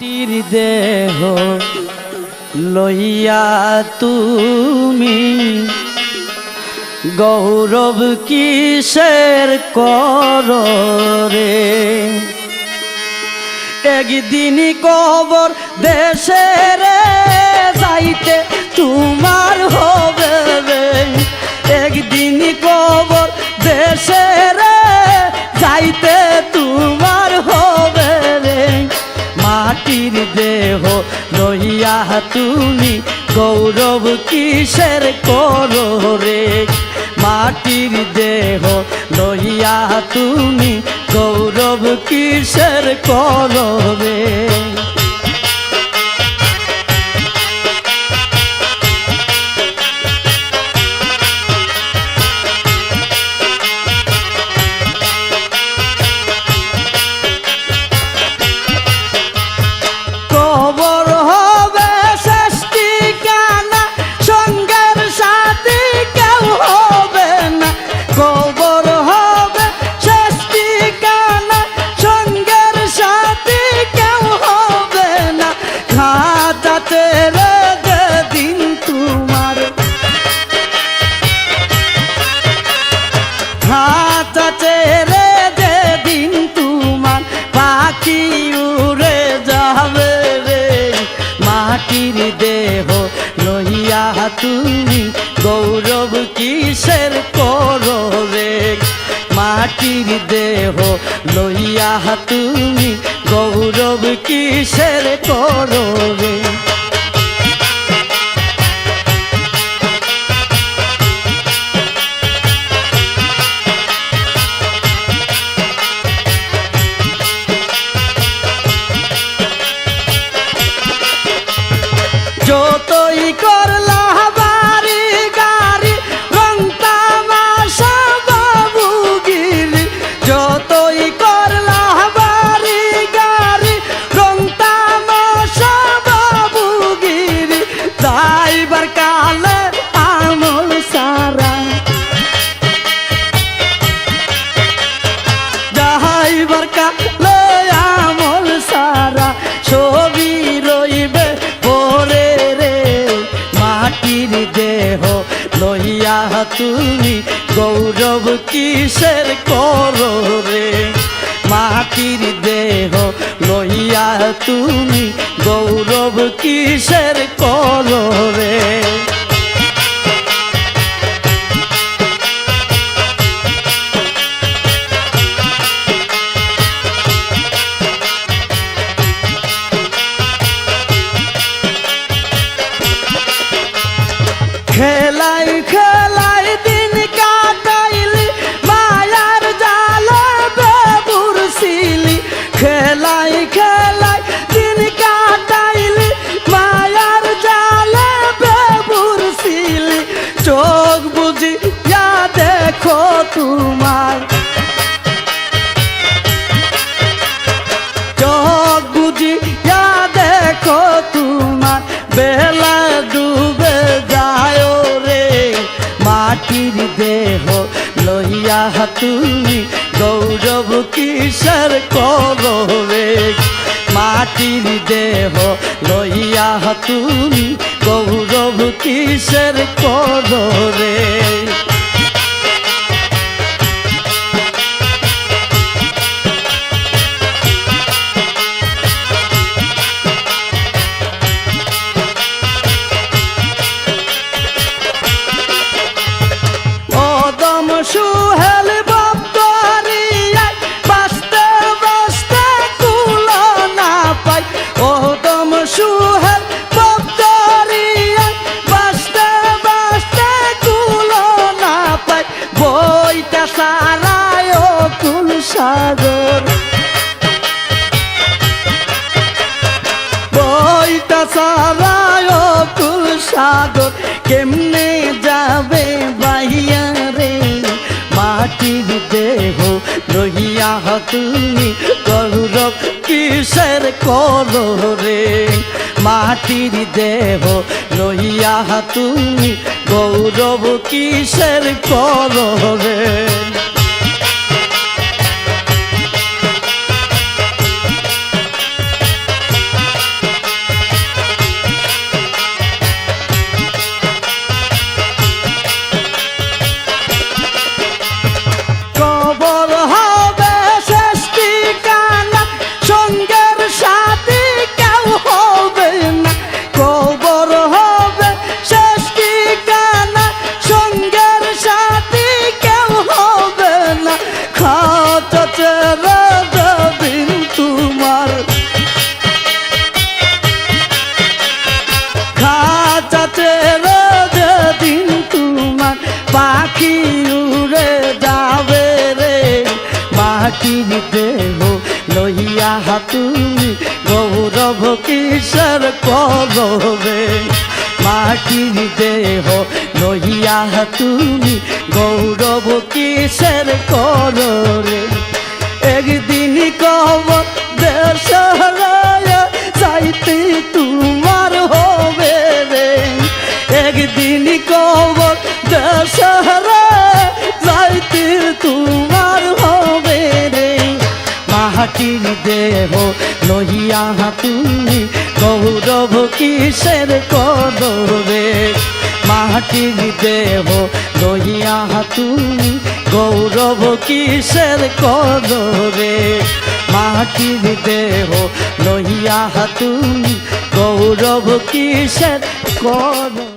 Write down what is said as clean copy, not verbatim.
মাটির দেহ লইয়া তুমি গৌরব কিসের করো রে। একদিন কবর দেশে রে যাইতে তোমার হবে রে। একদিন কবর দেশে রে যাইতে তোমার হবে রে। মাটির দেহ লইয়া তুমি গৌরব কিসের করো রে। মাটির দেহ লইয়া তুমি গৌরব কিসের করো রে। মাটির দেহ লইয়া তুমি গৌরব কিসের করো রে। মাটির দেহ লইয়া তুমি গৌরব কিসের করো রে। যতই করলা বাড়ি গাড়ি রং তামাশা বাবুগিরি। যতই করলা বাড়ি গাড়ি রং তামাশা বাবুগিরি। যাইবার কালে আমল সারা যাইবার কালে আমল সারা ছবি রইবে পরে রে। মাটির দেহ লইয়া তুমি গৌরব কিসের করো রে। মাটির দেহ লইয়া তুমি গৌরব কিসের করো রে। খেলাই খেলাই দিন কাটাইলি মায়ার জালে বেবুরছিলি। খেলাই খেলাই দিন কাটাইলি মায়ার জালে বেবুরছিলি। চোখ বুজিয়া দেখো তোমার চোখ বুজিয়া দেখো তোমার বেলা ডুবে যায় রে। মাটির দেহ লইয়া তুমি গৌরব কিসের করো রে। মাটির দেহ লইয়া তুমি গৌরব কিসের করো রে। সুহেল বক্তরিয়ায় বাঁচতে বাঁচতে কুলো না পাই। ও দম সুহেল বক্তরিয়ায় বাঁচতে বাঁচতে কুলো না পাই। বইটা সারায় ও কুল সাগর বইটা সারায় ও কুল সাগর। কেমনে যাবে বাইয়া রে। মাটির দেহ লইয়া তুমি গৌরব কিসের করো রে। মাটির দেহ লইয়া তুমি গৌরব কিসের করো রে। তুমি গৌরব কিসের করবে মাটির দেহ লইয়া তুমি গৌরব কিসের করবে একদিন কব দেশ হারায়া যাইতে তোমার হবে রে একদিন কব দেশ হারায়া যাইতে তোমার হবে রে মাটির দেহ লইয়া তুমি গৌরব কিসের করবে মাটির দেহ লইয়া তুমি গৌরব কিসের করবে মাটির দেহ লইয়া তুমি গৌরব কিসের করবে।